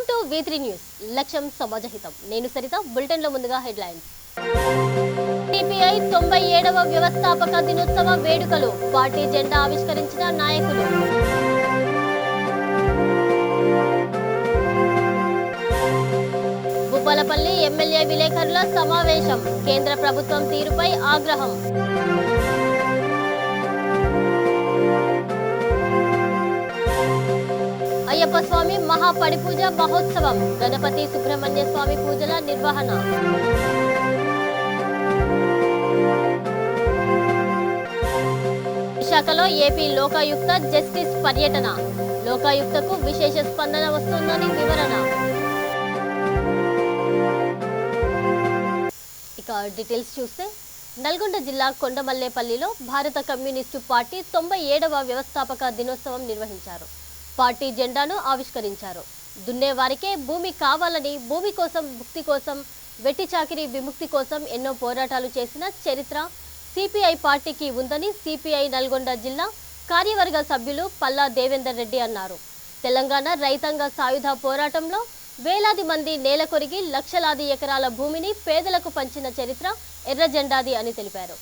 Welcome to V3 news. లక్ష్యం సమాజహితం. నేను Saritha. Bulletin లో ముందుగా హెడ్లైన్స్. సిపిఐ 97వ వ్యవస్థాపక దినోత్సవ వేడుకలు. పార్టీ జెండా ఆవిష్కరించిన నాయకులు. భూపాలపల్లి ఎమ్మెల్యే విలేకరుల సమావేశం. కేంద్ర ప్రభుత్వం తీరుపై ఆగ్రహం. అయ్యప్ప స్వామి మహాపడిపూజ మహోత్సవం. గణపతి సుబ్రహ్మణ్య స్వామి పూజల నిర్వహణ. విశాఖలో ఏపీ లోకాయుక్త జస్టిస్ పర్యటన. లోకాయుక్తకు విశేష స్పందన వస్తుందని వివరణ. ఇక డీటెయిల్స్ చూస్తే నల్గొండ జిల్లా కొండమల్లేపల్లిలో భారత కమ్యూనిస్టు పార్టీ 97వ వ్యవస్థాపక దినోత్సవం నిర్వహించారు. పార్టీ జెండాను ఆవిష్కరించారు. దున్నేవారికే భూమి కావాలని, భూమి కోసం, ముక్తి కోసం, వెట్టి చాకిరీ విముక్తి కోసం ఎన్నో పోరాటాలు చేసిన చరిత్ర సిపిఐ పార్టీకి ఉందని సిపిఐ నల్గొండ జిల్లా కార్యవర్గ సభ్యులు పల్లా దేవేందర్ రెడ్డి అన్నారు. తెలంగాణ రైతాంగ సాయుధ పోరాటంలో వేలాది మంది నేల కొరిగి లక్షలాది ఎకరాల భూమిని పేదలకు పంచిన చరిత్ర ఎర్ర జెండాది అని తెలిపారు.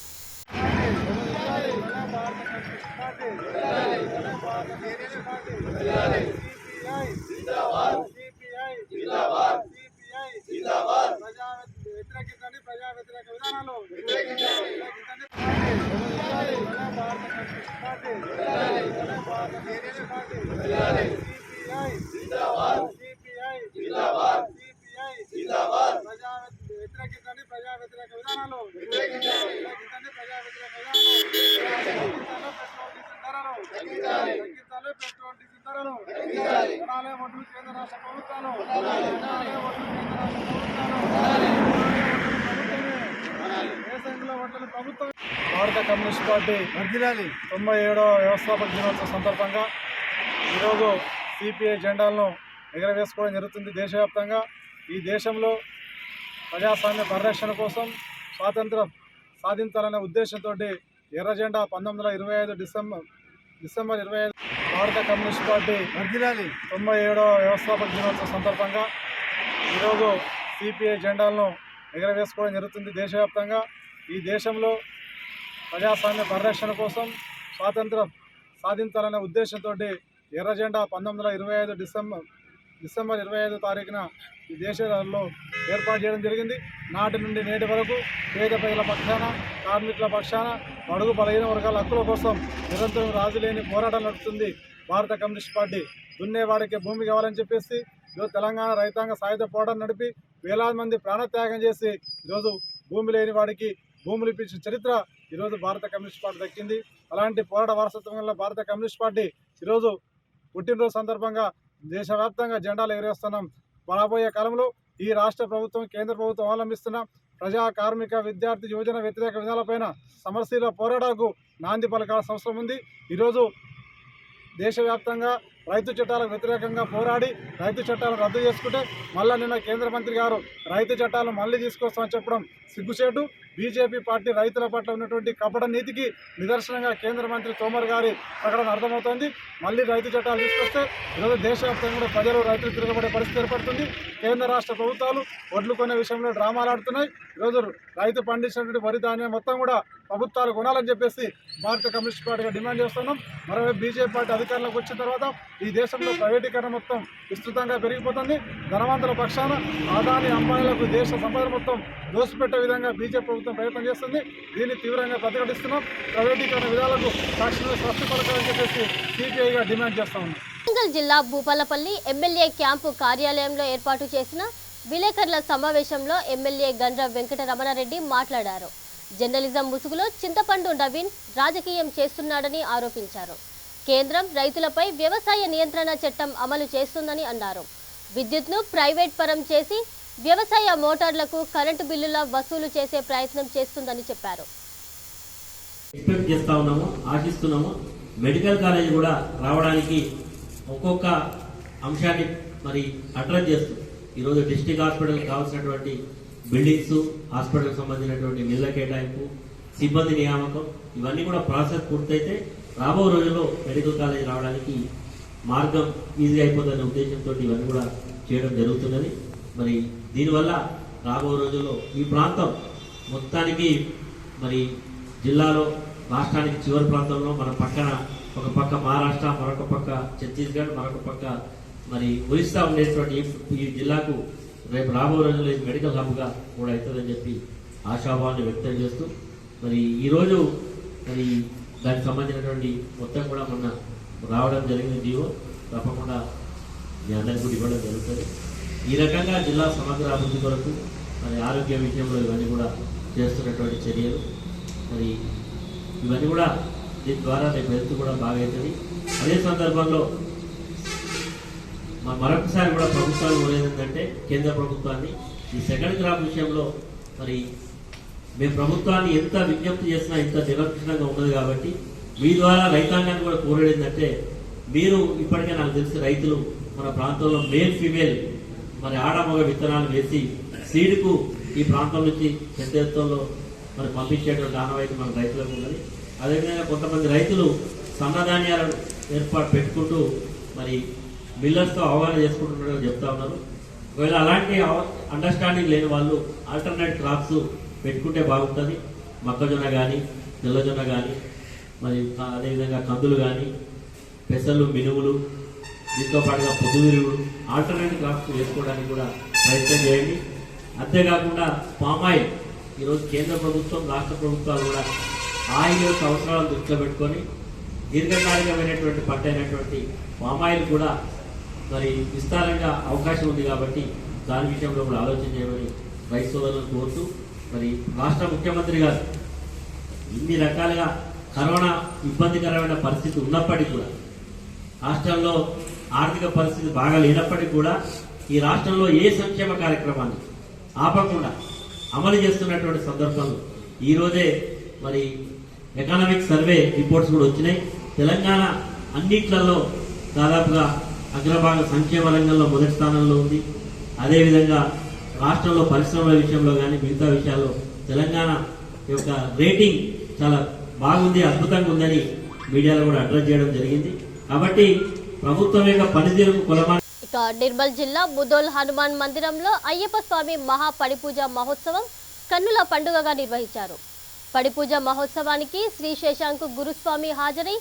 భారత కమ్యూనిస్ట్ పార్టీ 97వ వ్యవస్థాపక దినోత్సవం సందర్భంగా ఈరోజు సిపిఐ జెండాలను ఎగరవేసుకోవడం జరుగుతుంది. దేశవ్యాప్తంగా ఈ దేశంలో ప్రజాస్వామ్య పరిరక్షణ కోసం స్వాతంత్రం సాధించాలనే ఉద్దేశంతో ఎర్ర జెండా 1925 డిసెంబర్ 25 భారత కమ్యూనిస్ట్ పార్టీ 97వ వ్యవస్థాపక దినోత్సవం సందర్భంగా ఈరోజు సిపిఐ జెండాలను ఎగరవేసుకోవడం జరుగుతుంది. దేశవ్యాప్తంగా ఈ దేశంలో ప్రజాస్వామ్య పరిరక్షణ కోసం స్వాతంత్రం సాధించాలనే ఉద్దేశంతో ఎర్ర జెండా 1925 డిసెంబర్ 25 తారీఖున ఈ దేశంలో ఏర్పాటు చేయడం జరిగింది. నాటి నుండి నేటి వరకు పేద ప్రజల పక్షాన, కార్మికుల పక్షాన, బడుగు బలహీన వర్గాల హక్కుల కోసం నిరంతరం రాజులేని పోరాటం నడుపుతుంది భారత కమ్యూనిస్ట్ పార్టీ. దున్నేవాడికి భూమి కావాలని చెప్పేసి ఈరోజు తెలంగాణ రైతాంగ సాయుధ పోరాటం నడిపి వేలాది మంది ప్రాణత్యాగం చేసి ఈరోజు భూమి లేని వాడికి భూములు ఇప్పించిన చరిత్ర ఈరోజు భారత కమ్యూనిస్ట్ పార్టీ దక్కింది. అలాంటి పోరాట వారసత్వం వల్ల భారత కమ్యూనిస్ట్ పార్టీ ఈరోజు పుట్టినరోజు సందర్భంగా దేశవ్యాప్తంగా జెండాలు ఎగరేస్తున్నాం. రాబోయే కాలంలో ఈ రాష్ట్ర ప్రభుత్వం, కేంద్ర ప్రభుత్వం అవలంబిస్తున్న ప్రజా, కార్మిక, విద్యార్థి, యువజన వ్యతిరేక విధానాలపైన సమరశీల పోరాటాలకు నాంది పలకాల్సిన అవసరం ఉంది. ఈరోజు దేశవ్యాప్తంగా రైతు చట్టాలకు వ్యతిరేకంగా పోరాడి రైతు చట్టాలను రద్దు చేసుకుంటే మళ్ళీ నిన్న కేంద్ర మంత్రి గారు రైతు చట్టాలను మళ్ళీ తీసుకొస్తామని చెప్పడం సిగ్గుచేటు. బీజేపీ పార్టీ రైతుల పట్ల ఉన్నటువంటి కపట నీతికి నిదర్శనంగా కేంద్ర మంత్రి తోమర్ గారి ప్రకటన అర్థమవుతోంది. మళ్ళీ రైతు చట్టాలు తీసుకొస్తే ఈరోజు దేశవ్యాప్తంగా కూడా ప్రజలు, రైతులు తిరగబడే పరిస్థితి ఏర్పడుతుంది. కేంద్ర రాష్ట్ర ప్రభుత్వాలు వడ్లు కొనే విషయంలో డ్రామాలు ఆడుతున్నాయి. ఈరోజు రైతు పండించినటువంటి వరి ధాన్యం మొత్తం కూడా ప్రభుత్వాలు కొనాలని చెప్పేసి భారత కమ్యూనిస్ట్ పార్టీగా డిమాండ్ చేస్తున్నాం. మరోవైపు బీజేపీ పార్టీ అధికారంలోకి వచ్చిన తర్వాత ఈ దేశంలో ప్రైవేటీకరణ మొత్తం విస్తృతంగా పెరిగిపోతుంది. ధనవంతుల పక్షాన ఆదాని, అంబానీలకు దేశ సంపద మొత్తం దోసిపెట్టే విధంగా బీజేపీ ప్రభుత్వం ప్రయత్నం చేస్తుంది. దీన్ని తీవ్రంగా ప్రతిఘటిస్తున్నాం. ప్రైవేటీకరణ విధాలకు తక్షణమే స్వస్తి పలకాలని చెప్పేసి సిపిఐగా డిమాండ్ చేస్తా ఉన్నాం. వరంగల్ జిల్లా భూపాలపల్లి ఎమ్మెల్యే క్యాంపు కార్యాలయంలో ఏర్పాటు చేసిన విలేకరుల సమావేశంలో ఎమ్మెల్యే గండ్ర వెంకటరమణారెడ్డి మాట్లాడారు. జర్నలిజం ముసుగులో చింతపండు నవీన్ రాజకీయం చేస్తున్నాడని ఆరోపించారు. కేంద్రం రైతులపై వ్యవసాయ నియంత్రణ చట్టం అమలు చేస్తుందని అన్నారు. విద్యుత్ను ప్రైవేట్ పరం చేసి వ్యవసాయ మోటార్లకు కరెంటు బిల్లుల వసూలు చేసే ప్రయత్నం చేస్తుందని చెప్పారు. ఎక్స్పెక్ట్ చేస్తా ఉన్నాము, ఆశిస్తున్నాము. మెడికల్ కాలేజ్ కూడా రావడానికి ఒక్కొక్క అంశాన్ని మరి అడ్రస్ చేస్తూ ఈరోజు డిస్ట్రిక్ట్ హాస్పిటల్ కావాల్సినటువంటి బిల్డింగ్స్, హాస్పిటల్కి సంబంధించినటువంటి నిధుల కేటాయింపు, సిబ్బంది నియామకం, ఇవన్నీ కూడా ప్రాసెస్ పూర్తయితే రాబో రోజుల్లో మెడికల్ కాలేజ్ రావడానికి మార్గం ఈజీ అయిపోతుందనే ఉద్దేశంతో ఇవన్నీ కూడా చేయడం జరుగుతున్నది. మరి దీనివల్ల రాబో రోజుల్లో ఈ ప్రాంతం మొత్తానికి మరి జిల్లాలో రాష్ట్రానికి చివరి ప్రాంతంలో మన పక్కన ఒక పక్క మహారాష్ట్ర, మరొక పక్క ఛత్తీస్గఢ్, మరొక పక్క మరి ఒరిస్సా ఉండేటువంటి ఈ జిల్లాకు రేపు రాబో రోజుల్లో ఇది మెడికల్ హబ్గా కూడా అవుతుందని చెప్పి ఆశాభావాన్ని వ్యక్తం చేస్తూ మరి ఈరోజు మరి దానికి సంబంధించినటువంటి మొత్తం కూడా మొన్న రావడం జరిగింది. జీవో తప్పకుండా మీ అందరికీ కూడా ఇవ్వడం జరుగుతుంది. ఈ రకంగా జిల్లా సమగ్ర అభివృద్ధి కొరకు మరి ఆరోగ్య విషయంలో ఇవన్నీ కూడా చేస్తున్నటువంటి చర్యలు మరి ఇవన్నీ కూడా దీని ద్వారా రేపు హెల్త్ కూడా బాగా అవుతుంది. అదే సందర్భంలో మరొకసారి కూడా ప్రభుత్వాలు కోరేది కేంద్ర ప్రభుత్వాన్ని ఈ సెకండ్ క్రాప్ విషయంలో మరి మేము ప్రభుత్వాన్ని ఎంత విజ్ఞప్తి చేసినా ఇంత నిరక్షణంగా ఉన్నది కాబట్టి మీ ద్వారా రైతాంగాన్ని కూడా కోరేది మీరు ఇప్పటికే నాకు తెలిసి రైతులు మన ప్రాంతంలో మేల్ ఫీమేల్ మరి ఆడమగ విత్తనాలు వేసి సీడ్కు ఈ ప్రాంతం నుంచి పెద్ద ఎత్తులో మరి పంపించేటువంటి ఆనవాయితీ మన రైతులకు ఉన్నది. అదేవిధంగా కొంతమంది రైతులు సన్నధాన్యాలను ఏర్పాటు పెట్టుకుంటూ మరి మిల్లర్స్తో అవగాహన చేసుకుంటున్నారని చెప్తా ఉన్నారు. ఒకవేళ అలాంటి అండర్స్టాండింగ్ లేని వాళ్ళు ఆల్టర్నేట్ క్రాప్స్ పెట్టుకుంటే బాగుంటుంది. మొక్కజొన్న కానీ, తెల్లజొన్న కానీ, మరి అదేవిధంగా కందులు కానీ, పెసలు, మినుములు, దీంతో పాటుగా పొద్దుతిరుగుడు ఆల్టర్నేటివ్ క్రాప్స్ వేసుకోవడానికి కూడా ప్రయత్నం చేయండి. అంతేకాకుండా పామాయిల్ ఈరోజు కేంద్ర ప్రభుత్వం, రాష్ట్ర ప్రభుత్వాలు కూడా ఆయిల్ యొక్క అవసరాలను దృష్టిలో పెట్టుకొని దీర్ఘకాలికమైనటువంటి పంట అయినటువంటి పామాయిల్ కూడా మరి విస్తారంగా అవకాశం ఉంది కాబట్టి దాని విషయంలో కూడా ఆలోచన చేయమని రైతు సోదరులను కోరుతూ మరి రాష్ట్ర ముఖ్యమంత్రి గారు ఇన్ని రకాలుగా కరోనా ఇబ్బందికరమైన పరిస్థితి ఉన్నప్పటికీ కూడా రాష్ట్రంలో ఆర్థిక పరిస్థితి బాగా లేనప్పటికీ కూడా ఈ రాష్ట్రంలో ఏ సంక్షేమ కార్యక్రమాన్ని ఆపకుండా అమలు చేస్తున్నటువంటి సందర్భంలో ఈరోజే మరి ఎకనామిక్ సర్వే రిపోర్ట్స్ కూడా వచ్చినాయి. తెలంగాణ అన్నిట్లలో దాదాపుగా అగ్రభాగ సంక్షేమ రంగంలో మొదటి స్థానంలో ఉంది. అదేవిధంగా రాష్ట్రంలో పరిశ్రమల విషయంలో కానీ మిగతా విషయాల్లో తెలంగాణ యొక్క రేటింగ్ చాలా బాగుంది, అద్భుతంగా ఉందని మీడియాలో కూడా అడ్రస్ చేయడం జరిగింది. కాబట్టి ప్రభుత్వం యొక్క పనితీరుకు కొలమా. ఇక నిర్మల్ జిల్లా ముదోల్ హనుమాన్ మందిరంలో అయ్యప్ప స్వామి మహా పడిపూజ మహోత్సవం కన్నుల పండుగగా నిర్వహించారు. పడిపూజ మహోత్సవానికి శ్రీ శేషాంకు గురుస్వామి హాజరై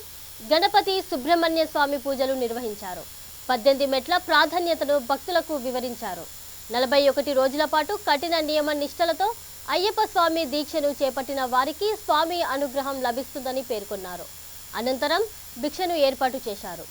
గణపతి సుబ్రహ్మణ్య స్వామి పూజలు నిర్వహించారు. 18 మెట్ల ప్రాధాన్యతను భక్తులకు వివరించారు. 41 రోజుల పాటు కఠిన నియమ నిష్టలతో అయ్యప్ప స్వామి దీక్షను చేపట్టిన వారికి స్వామి అనుగ్రహం లభిస్తుందని పేర్కొన్నారు. అనంతరం భిక్షను ఏర్పాటు చేశారు.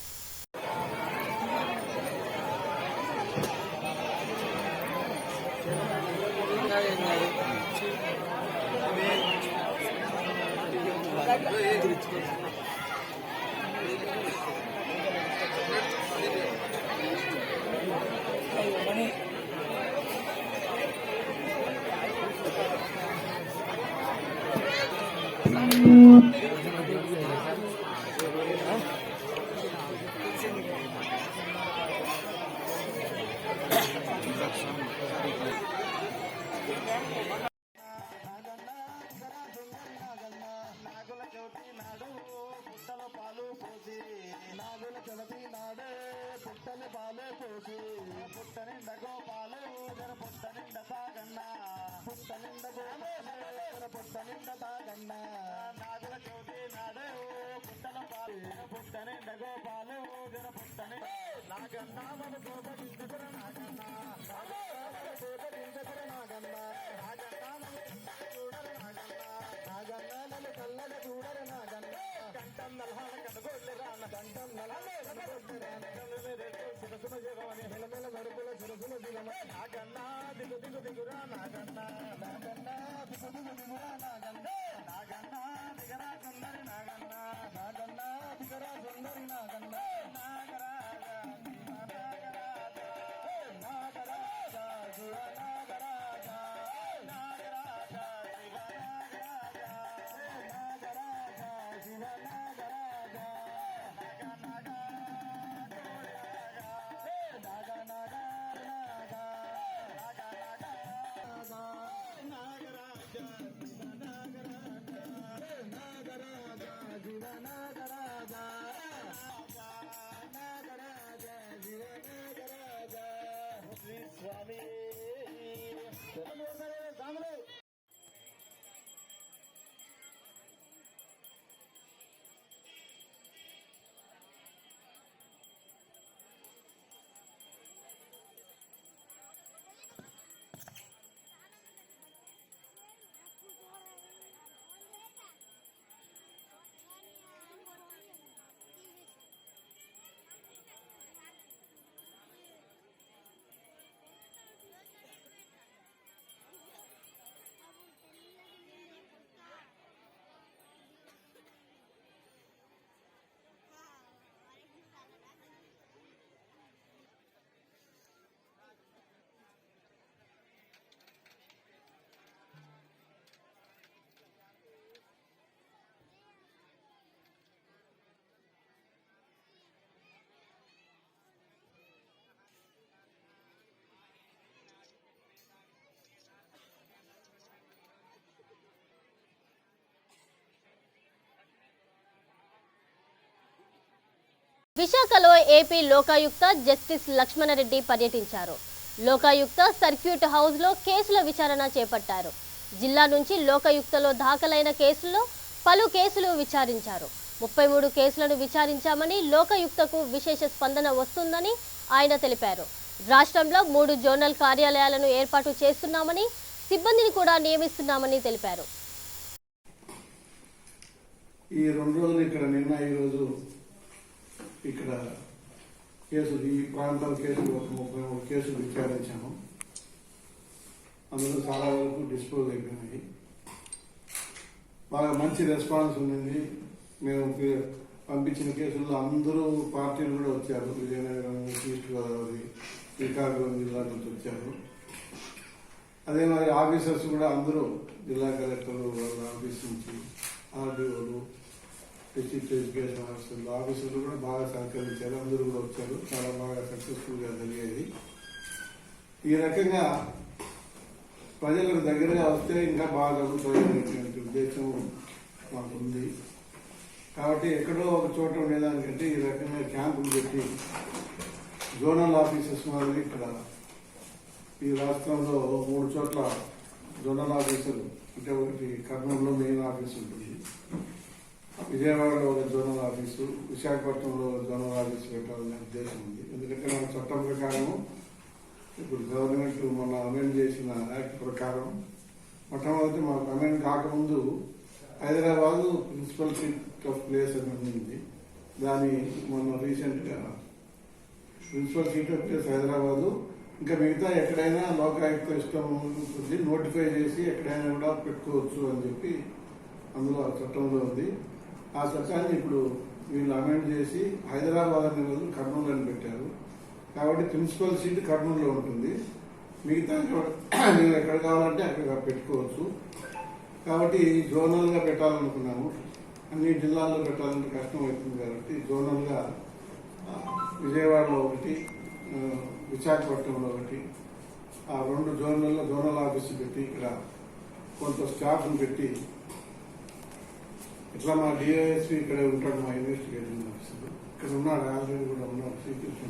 విశాఖలో ఏపీ లోకాయుక్త జస్టిస్ లక్ష్మణరెడ్డి పర్యటించారు. లోకాయుక్త సర్క్యూట్ హౌస్లో కేసుల విచారణ చేపట్టారు. జిల్లా నుంచి లోకాయుక్తలో దాఖలైన కేసుల్లో పలు కేసులు విచారించారు. 33 కేసులను విచారించామని, లోకాయుక్తకు విశేష స్పందన వస్తుందని ఆయన తెలిపారు. రాష్ట్రంలో 3 జోనల్ కార్యాలయాలను ఏర్పాటు చేస్తున్నామని, సిబ్బందిని కూడా నియమిస్తున్నామని తెలిపారు. ఈ 2 రోజులు ఇక్కడ నిన్న ఈ రోజు ఇక్కడ కేసులు ఈ ప్రాంతాల కేసులు ఒక 33 కేసులు విచారించాము. అందులో చాలా వరకు డిస్పోజ్ అయిపోయినాయి. బాగా మంచి రెస్పాన్స్ ఉంది. మేము పంపించిన కేసుల్లో అందరూ పార్టీలు కూడా వచ్చారు. విజయనగరం, ఈస్ట్ గోదావరి, శ్రీకాకుళం జిల్లా నుంచి వచ్చారు. అదే మరి ఆఫీసర్స్ కూడా అందరూ జిల్లా కలెక్టర్ వాళ్ళ ఆఫీస్ నుంచి, ఆర్డీఓలు, డిస్ట్రిక్ట్ ఎడ్యుకేషన్ ఆఫీసర్లు, ఆఫీసర్లు కూడా బాగా సహకరించారు. అందరూ కూడా వచ్చారు. చాలా బాగా సక్సెస్ఫుల్గా జరిగేది. ఈ రకంగా ప్రజలకు దగ్గరగా వస్తే ఇంకా బాగా జరుగుతాయనేటువంటి ఉద్దేశం మాకుంది. కాబట్టి ఎక్కడో ఒక చోట ఉండేదానికంటే ఈ రకంగా క్యాంపులు పెట్టి జోనల్ ఆఫీసెస్ మాదిరి ఇక్కడ ఈ రాష్ట్రంలో 3 చోట్ల జోనల్ ఆఫీసులు, అంటే ఒకటి కర్నూలులో మెయిన్ ఆఫీస్ ఉంటుంది, విజయవాడలో ఒక జోనల్ ఆఫీసు, విశాఖపట్నంలో జోనల్ ఆఫీసు పెట్టాలనే ఉద్దేశం ఉంది. ఎందుకంటే మన చట్టం ప్రకారం ఇప్పుడు గవర్నమెంట్ మొన్న అమెండ్ చేసిన యాక్ట్ ప్రకారం మొట్టమొదటి మాకు అమెండ్ కాకముందు Hyderabad principal seat of place అని ఉంది. దాని మొన్న రీసెంట్గా principal seat of place Hyderabad, ఇంకా మిగతా ఎక్కడైనా లోకాయుక్త ఇష్టం ఉంటుంది నోటిఫై చేసి ఎక్కడైనా కూడా పెట్టుకోవచ్చు అని చెప్పి అందులో ఆ చట్టంలో ఉంది. ఆ చట్టాన్ని ఇప్పుడు వీళ్ళు అమెండ్ చేసి హైదరాబాద్ అనే బదులు కర్నూలు అని పెట్టారు. కాబట్టి ప్రిన్సిపల్ సీట్ కర్నూలులో ఉంటుంది. మిగతా మేము ఎక్కడ కావాలంటే అక్కడ పెట్టుకోవచ్చు. కాబట్టి జోనల్గా పెట్టాలనుకున్నాము. అన్ని జిల్లాల్లో పెట్టాలంటే కష్టం అవుతుంది కాబట్టి జోనల్గా విజయవాడలో ఒకటి, విశాఖపట్నంలో ఒకటి, ఆ 2 జోన్లలో జోనల్ ఆఫీసు పెట్టి ఇక్కడ కొంత స్టాఫ్ను పెట్టి, ఇట్లా మా డిఐఎస్పీ ఇక్కడ ఉంటాడు, మా ఇన్వెస్టిగేషన్ ఆఫీసర్ ఇక్కడ ఉన్నాడు, ఆల్రెడీ కూడా ఉన్నాడు, శ్రీకృష్ణ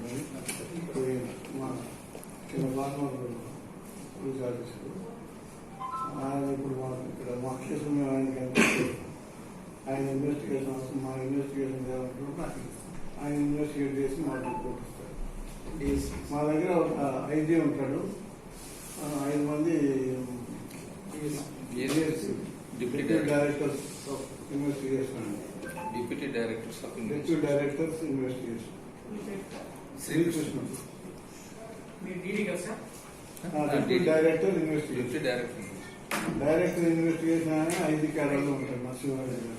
మా కింద బాగా పోలీస్ ఆఫీసర్. ఆయన ఇప్పుడు మాకు ఇక్కడ మా కేసు ఆయన ఇన్వెస్టిగేషన్ అవసరం, మా ఇన్వెస్టిగేషన్ చేయాలంటున్నప్పుడు ఆయన ఇన్వెస్టిగేట్ చేసి మాకు రిపోర్ట్ ఇస్తారు. మా దగ్గర ఒక ఐజీ ఉంటాడు, 5 మంది deputy directors of investigation, deputy directors of deputy directors investigation Srikrishna, deputy director investigation, director investigation అని 5 కేడర్లో ఉంటాడు. నరసింహారెడ్డి గారు.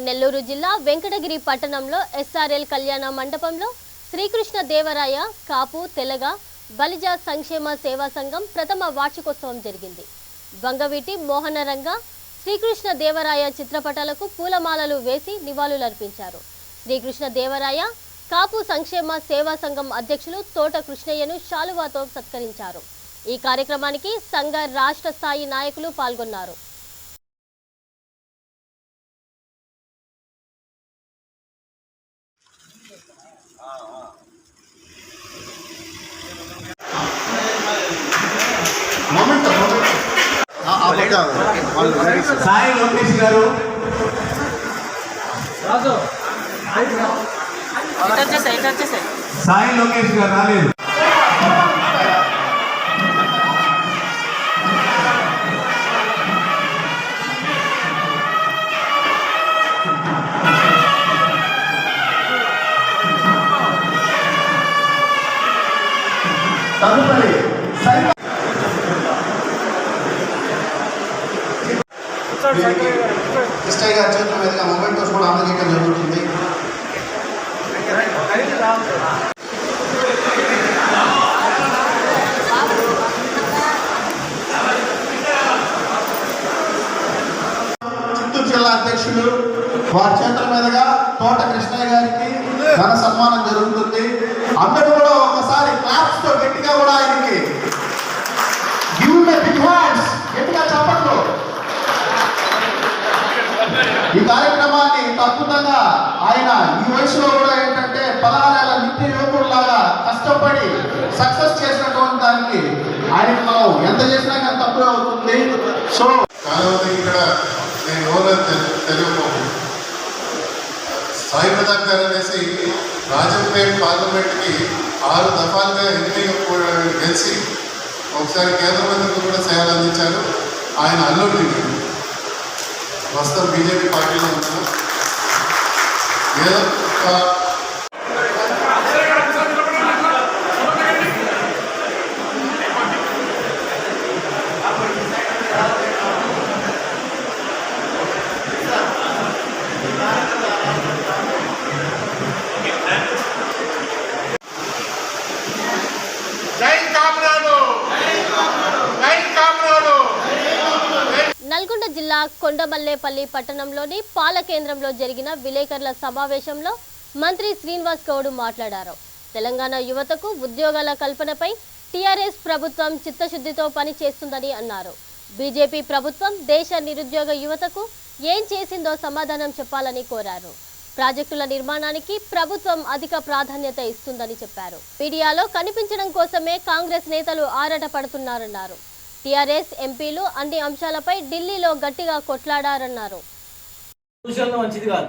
నెల్లూరు జిల్లా వెంకటగిరి పట్టణంలో ఎస్ఆర్ఎల్ కళ్యాణ మండపంలో శ్రీకృష్ణ దేవరాయ కాపు తెలగ బలిజ సంక్షేమ సేవా సంఘం ప్రథమ వార్షికోత్సవం జరిగింది. వంగవీటి మోహనరంగ శ్రీకృష్ణ దేవరాయ చిత్రపటాలకు పూలమాలలు వేసి నివాళులర్పించారు. శ్రీకృష్ణ దేవరాయ కాపు సంక్షేమ సేవా సంఘం అధ్యక్షులు తోట కృష్ణయ్యను శాలువాతో సత్కరించారు. ఈ కార్యక్రమానికి సంఘ రాష్ట్ర స్థాయి నాయకులు పాల్గొన్నారు. సాయి లోకేష్ గారు సాయి లోకేష్ గారు రాలేదు. తదుపరి కృష్ణయ్య గారి చేతుల మీదుగా మొమెంటోస్ కూడా అందజేయడం జరుగుతుంది. చిత్తూరు జిల్లా అధ్యక్షులు వారి చేతుల మీదుగా తోట కృష్ణయ్య గారికి ఘన సన్మానం జరుగుతుంది. అందరూ కూడా ఒకసారి క్లాప్స్ తో గట్టిగా కూడా ఆయనకి గట్టిగా చెప్పండి. ఈ కార్యక్రమాన్ని ఇంత అద్భుతంగా ఆయన ఈ వయసులో కూడా ఏంటంటే 16 ఏళ్ల నిత్య యువకుడిలాగా కష్టపడి సక్సెస్ చేసినటువంటి దానికి ఆయనకు మనం ఎంత చేసినా కానీ తక్కువే అవుతుంది. సో ఇక్కడ నేను ఎవరో తెలియకపోదు. సాయి ప్రతాప్ గారు అనేసి రాజంపేట పార్లమెంట్కి 6 దఫాలుగా గెలిచి ఒకసారి కేంద్ర మంత్రులు కూడా సేవలు అందించారు. ఆయన అల్లుడి ప్రస్తుతం బీజేపీ పార్టీలో ఉన్నారు. ఏదో నల్గొండ జిల్లా కొండమల్లేపల్లి పట్టణంలోని పాల కేంద్రంలో జరిగిన విలేకరుల సమావేశంలో మంత్రి శ్రీనివాస్ గౌడ్ మాట్లాడారు. తెలంగాణ యువతకు ఉద్యోగాల కల్పనపై టీఆర్ఎస్ ప్రభుత్వం చిత్తశుద్ధితో పనిచేస్తుందని అన్నారు. బీజేపీ ప్రభుత్వం దేశ నిరుద్యోగ యువతకు ఏం చేసిందో సమాధానం చెప్పాలని కోరారు. ప్రాజెక్టుల నిర్మాణానికి ప్రభుత్వం అధిక ప్రాధాన్యత ఇస్తుందని చెప్పారు. మీడియాలో కనిపించడం కోసమే కాంగ్రెస్ నేతలు ఆరాటపడుతున్నారన్నారు. టీఆర్ఎస్ ఎంపీలు అన్ని అంశాలపై ఢిల్లీలో గట్టిగా కొట్లాడారన్నారు. మంచిది కాదు.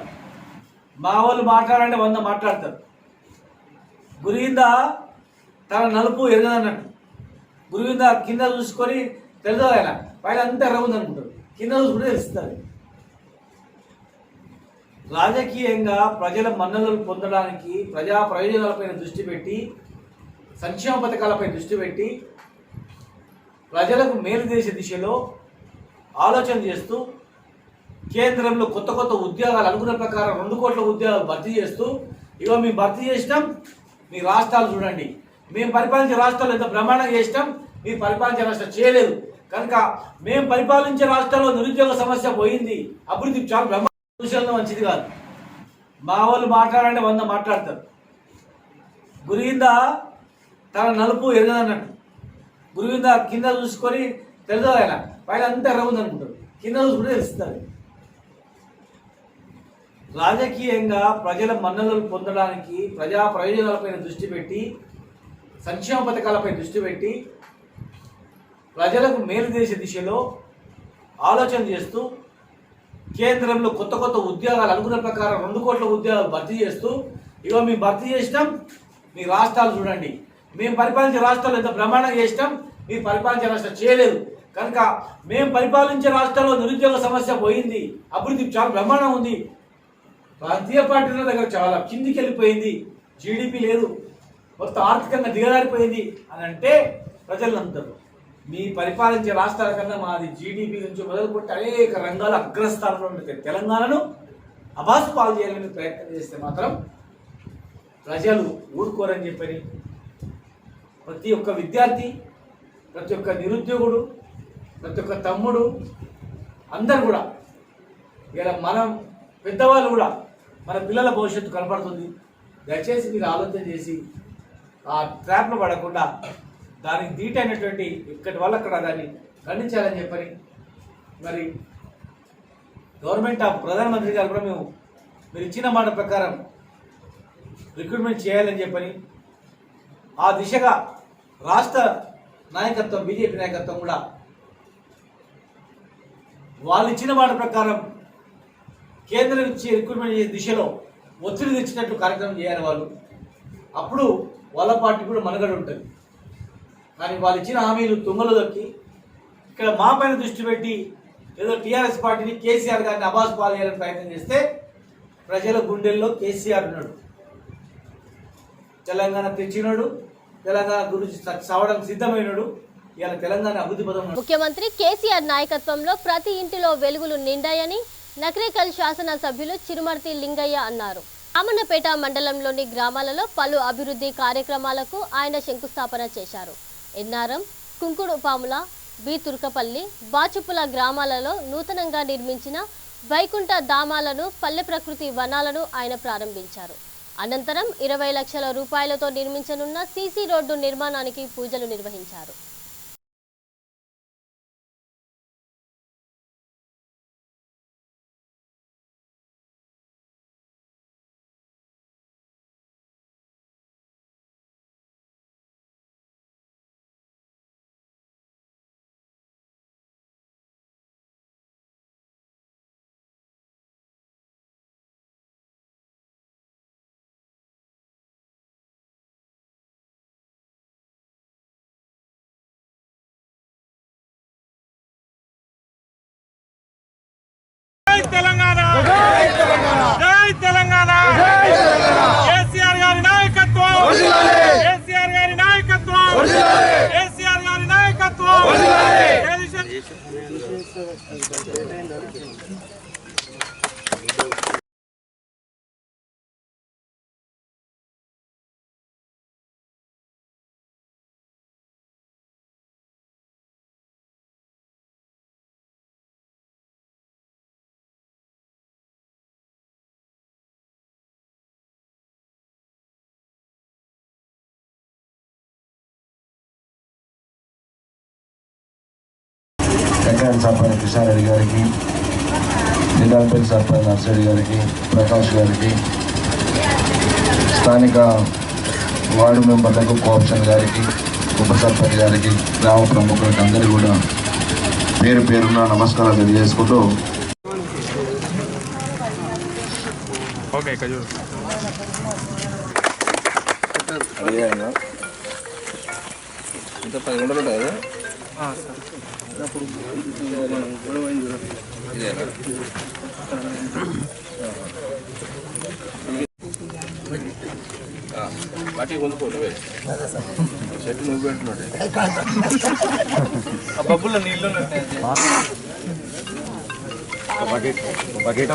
మా వాళ్ళు మాట్లాడంటే 100 మాట్లాడతారు. గురిగింద తన నలుపు ఎరగదన్నట్టు. గురిగింద కింద చూసుకొని తెలుసు ఆయన పైన అంతా ఎర్రగుంది అనుకుంటారు. కింద చూసుకుంటే తెలుస్తుంది. రాజకీయంగా ప్రజల మన్ననలు పొందడానికి ప్రజా ప్రయోజనాలపైన దృష్టి పెట్టి సంక్షేమ పథకాలపై దృష్టి పెట్టి ప్రజలకు మేలు చేసే దిశలో ఆలోచన చేస్తూ కేంద్రంలో కొత్త కొత్త ఉద్యోగాలు అనుకున్న ప్రకారం 2 కోట్ల ఉద్యోగాలు భర్తీ చేస్తూ ఇగో మేము భర్తీ చేసినాం, మీ రాష్ట్రాలు చూడండి, మేము పరిపాలించే రాష్ట్రాలు ఎంత బ్రహ్మాండంగా చేసినాం, మీరు పరిపాలించే రాష్ట్రం చేయలేదు కనుక మేము పరిపాలించే రాష్ట్రంలో నిరుద్యోగ సమస్య పోయింది, అభివృద్ధి చాలా బ్రహ్మాండంగా మంచిది కాదు. మా వాళ్ళు మాట్లాడంటే 100 మాట్లాడతారు. గురిగింద తన నలుపు ఎరగదన్నట్టు. గురిగింద కింద చూసుకొని తెలుసు ఆయన పైన అంతా ఎర్రగుంది అనుకుంటారు. కింద చూసుకుంటే తెలుస్తుంది. రాజకీయంగా ప్రజల మన్ననలు పొందడానికి ప్రజా ప్రయోజనాలపైన దృష్టి పెట్టి సంక్షేమ పథకాలపై దృష్టి పెట్టి ప్రజలకు మేలు చేసే దిశలో ఆలోచన చేస్తూ కేంద్రంలో కొత్త కొత్త ఉద్యోగాలు అనుకున్న ప్రకారం 2 కోట్ల ఉద్యోగాలు భర్తీ చేస్తూ ఇగో మేము భర్తీ చేసినాం, మీ రాష్ట్రాలు చూడండి, మేము పరిపాలించే రాష్ట్రాలు ఎంత బ్రహ్మాండంగా చేసినాం, మీరు పరిపాలించే రాష్ట్రం చేయలేదు కనుక మేము పరిపాలించే రాష్ట్రాల్లో నిరుద్యోగ సమస్య పోయింది, అభివృద్ధి చాలా బ్రహ్మాండంగా ఉంది, ప్రాంతీయ పార్టీల దగ్గర చాలా కిందికి వెళ్ళిపోయింది, జీడిపి లేదు, మొత్తం ఆర్థికంగా దిగజారిపోయింది అని అంటే ప్రజలందరూ మీ పరిపాలించే రాష్ట్రాల కన్నా మాది జీడిపి నుంచి మొదలుపెట్టి అనేక రంగాల అగ్రస్థానంలో ఉండే తెలంగాణను అబాసు పాలు చేయాలని ప్రయత్నం చేస్తే మాత్రం ప్రజలు ఊరుకోరని చెప్పని ప్రతి ఒక్క విద్యార్థి, ప్రతి ఒక్క నిరుద్యోగుడు, ప్రతి ఒక్క తమ్ముడు అందరు కూడా ఇలా మనం పెద్దవాళ్ళు కూడా మన పిల్లల భవిష్యత్తు కనపడుతుంది. దయచేసి మీరు ఆలోచన చేసి ఆ ట్రాప్లో పడకుండా దానికి ధీటైనటువంటి ఇక్కడి వల్ల అక్కడ దాన్ని ఖండించాలని చెప్పని మరి గవర్నమెంట్ ఆఫ్ ప్రధానమంత్రి గారు కూడా మీరు ఇచ్చిన మాట ప్రకారం రిక్రూట్మెంట్ చేయాలని చెప్పని ఆ దిశగా రాష్ట్ర నాయకత్వం, బీజేపీ నాయకత్వం కూడా వాళ్ళు ఇచ్చిన మాట ప్రకారం కేంద్రం ఇచ్చి రిక్రూట్మెంట్ చేసే దిశలో ఒత్తిడి తెచ్చినట్టు కార్యక్రమం చేయాలి వాళ్ళు. అప్పుడు వాళ్ళ పార్టీ కూడా మనుగడ ఉంటుంది. కానీ వాళ్ళు ఇచ్చిన హామీలు తుంగలు దొక్కి ఇక్కడ మా పైన దృష్టి పెట్టి ఏదో టీఆర్ఎస్ పార్టీని, కేసీఆర్ గారిని అబాస్ పాలు చేయాలని ప్రయత్నం చేస్తే ప్రజల గుండెల్లో కేసీఆర్ ఉన్నాడు. తెలంగాణ తెచ్చినాడు, తెలంగాణ గురించి సావడం సిద్ధమైనడు. ఇవాళ తెలంగాణ అభివృద్ధి పదం. ముఖ్యమంత్రి కేసీఆర్ నాయకత్వంలో ప్రతి ఇంటిలో వెలుగులు నిండాయని నకరేకల్ శాసనసభ్యులు చిరుమర్తి లింగయ్య అన్నారు. రామన్నపేట మండలంలోని గ్రామాలలో పలు అభివృద్ధి కార్యక్రమాలకు ఆయన శంకుస్థాపన చేశారు. ఎన్నారం, కుంకుడుపాముల, బి తుర్కపల్లి, బాచుపుల గ్రామాలలో నూతనంగా నిర్మించిన వైకుంఠ ధామాలను, పల్లె ప్రకృతి వనాలను ఆయన ప్రారంభించారు. అనంతరం 20 లక్షల రూపాయలతో నిర్మించనున్న సీసీ రోడ్డు నిర్మాణానికి పూజలు నిర్వహించారు. జై తెలంగాణ, జై తెలంగాణ, కేసీఆర్ గారి నాయకత్వం, కేసీఆర్ గారి నాయకత్వం, కేసీఆర్ గారి నాయకత్వం. వెంకయ్య సర్పంచ్ కిషారెడ్డి గారికి, నిజాంపేట సర్పంచ్ నర్సరెడ్డి గారికి, ప్రకాష్ గారికి, స్థానిక వార్డు మెంబర్లకు, కోఆప్షన్ గారికి, ఉప సర్పంచ్ గారికి, గ్రామ ప్రముఖులకు అందరూ కూడా పేరు పేరున నమస్కారాలు తెలియజేసుకుంటూ ఇంత 10 గంటలు ఉంటుంది కదా. పార్టీ కొనుక్కోవే చెట్టు నువ్వు పెట్టున్నాడు. ఆ బబ్బుల్లో నీళ్ళు బకెట్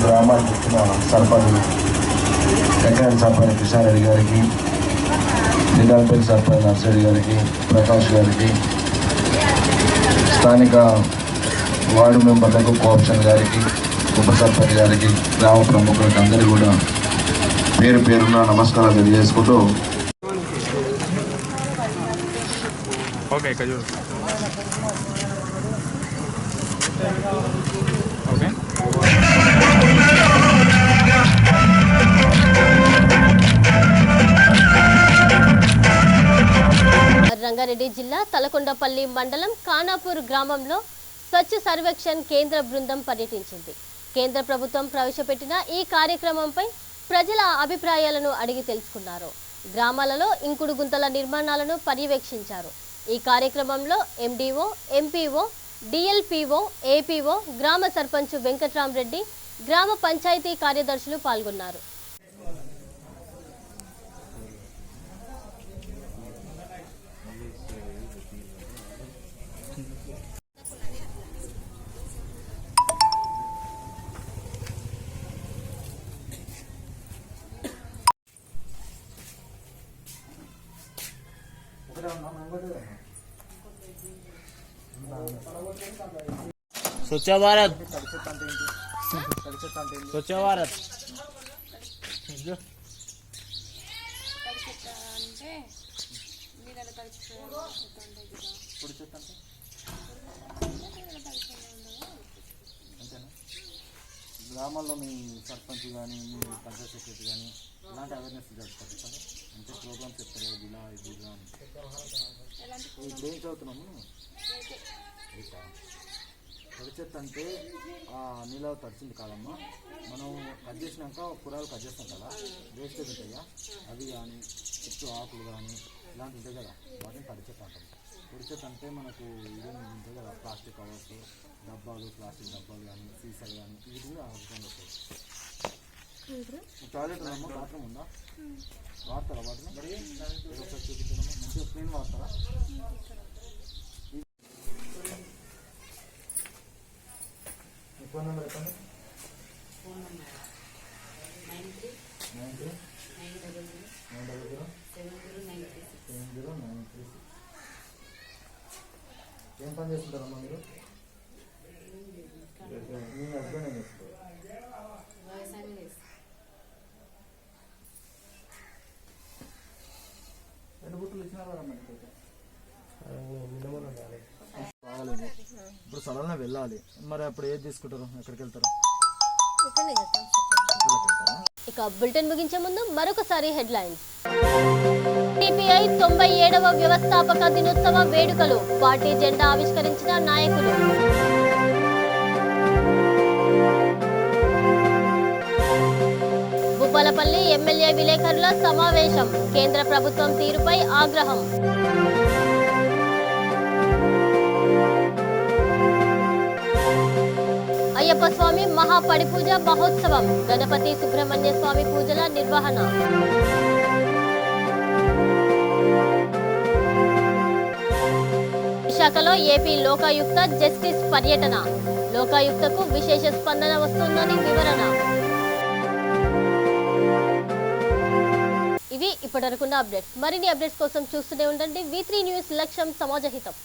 గ్రామానికి ఇచ్చిన సర్పంచ్ వెంకయ్య సర్పంచ్ కిషారెడ్డి గారికి, నిజాంపేట సర్పంచ్ నర్సరెడ్డి గారికి, ప్రకాష్ గారికి, స్థానిక వార్డు మెంబర్లకు, కోఆప్షన్ గారికి, ఉప సర్పంచ్ గారికి, గ్రామ ప్రముఖులకు అందరూ కూడా పేరు పేరున నమస్కారాలు తెలియజేసుకుంటూ రంగారెడ్డి జిల్లా తలకొండపల్లి మండలం ఖానాపూర్ గ్రామంలో స్వచ్ఛ సర్వేక్షణ్ కేంద్ర బృందం పర్యటించింది. కేంద్ర ప్రభుత్వం ప్రవేశపెట్టిన ఈ కార్యక్రమంపై ప్రజల అభిప్రాయాలను అడిగి తెలుసుకున్నారు. గ్రామాలలో ఇంకుడు గుంతల నిర్మాణాలను పర్యవేక్షించారు. ఈ కార్యక్రమంలో ఎండీఓ, ఎంపీఓ, డిఎల్పీఓ, ఏపీఓ, గ్రామ సర్పంచ్ వెంకట్రామరెడ్డి, గ్రామ పంచాయతీ కార్యదర్శులు పాల్గొన్నారు. స్వచ్ఛ భారత్, స్వచ్ఛ భారత్. అంటే నీళ్ళలో తడిచిపోయారు పొడి చెత్త అంటే అంతేనా? గ్రామాల్లో మీ సర్పంచ్ కానీ మీ పంచాయత్ సెక్రటరీ కానీ ఇలాంటి అవేర్నెస్ జరుగుతుంది సార్, అంటే ప్రోగ్రామ్స్ చెప్తారు ఇలా ఇది ఇలా అని. ఇప్పుడు ఏం చదువుతున్నాము? పొడి చెత్త అంటే నీళ్ళలో తడిచింది కాదమ్మా, మనం కట్ చేసినాక కూరగాయలు కట్ చేస్తాం కదా, వేస్టేజ్ ఉంటాయా అవి కానీ చుట్టూ ఆకులు కానీ ఇలాంటివి ఉంటాయి కదా, వాటిని తడి చెత్త అంటాం. పొడి చెత్త అంటే మనకు ఇదేమి ఉంటాయి కదా, ప్లాస్టిక్ కవర్స్ డబ్బాలు, ప్లాస్టిక్ డబ్బాలు కానీ సీసాలు కానీ వీటిని అవసరం వస్తాయి. టాయిలెట్ ఉందమ్మా, బాత్రూమ్ ఉందా? వాడతారా వాటిని? ఒకసారి చూపించడమ్మా, మంచిగా క్లీన్ వాడతారా? ఫోన్ నెంబర్ చెప్పండి. 93 ఏం పని చేస్తుంటారమ్మా మీరు? మీ హస్బెండ్ ఏం చేస్తారు? రెండు బుట్టలు ఇచ్చినారా? రాలేదు. ఇప్పుడు సడన్గా వెళ్ళాలి, మరి అప్పుడు ఏది తీసుకుంటారు? ఎక్కడికి వెళ్తారు? ఇక బులెటిన్ ముగించే ముందు మరొకసారి హెడ్లైన్స్. సిపిఐ 97వ వ్యవస్థాపక దినోత్సవ వేడుకలు, పార్టీ జెండా ఆవిష్కరించిన నాయకులు. భూపాలపల్లి ఎమ్మెల్యే విలేకరుల సమావేశం, కేంద్ర ప్రభుత్వం తీరుపై ఆగ్రహం. అయ్యప్ప స్వామి మహాపడిపూజ మహోత్సవం, గణపతి సుబ్రహ్మణ్య స్వామి పూజల నిర్వహణ. విశాఖలో ఏపీ లోకాయుక్త జస్టిస్ పర్యటన, లోకాయుక్తకు విశేష స్పందన వస్తుందని వివరణ. ఇవి ఇప్పటివరకున్న అప్డేట్స్. మరిన్ని అప్డేట్స్ కోసం చూస్తూనే ఉండండి V3 న్యూస్, లక్ష్యం సమాజహితం.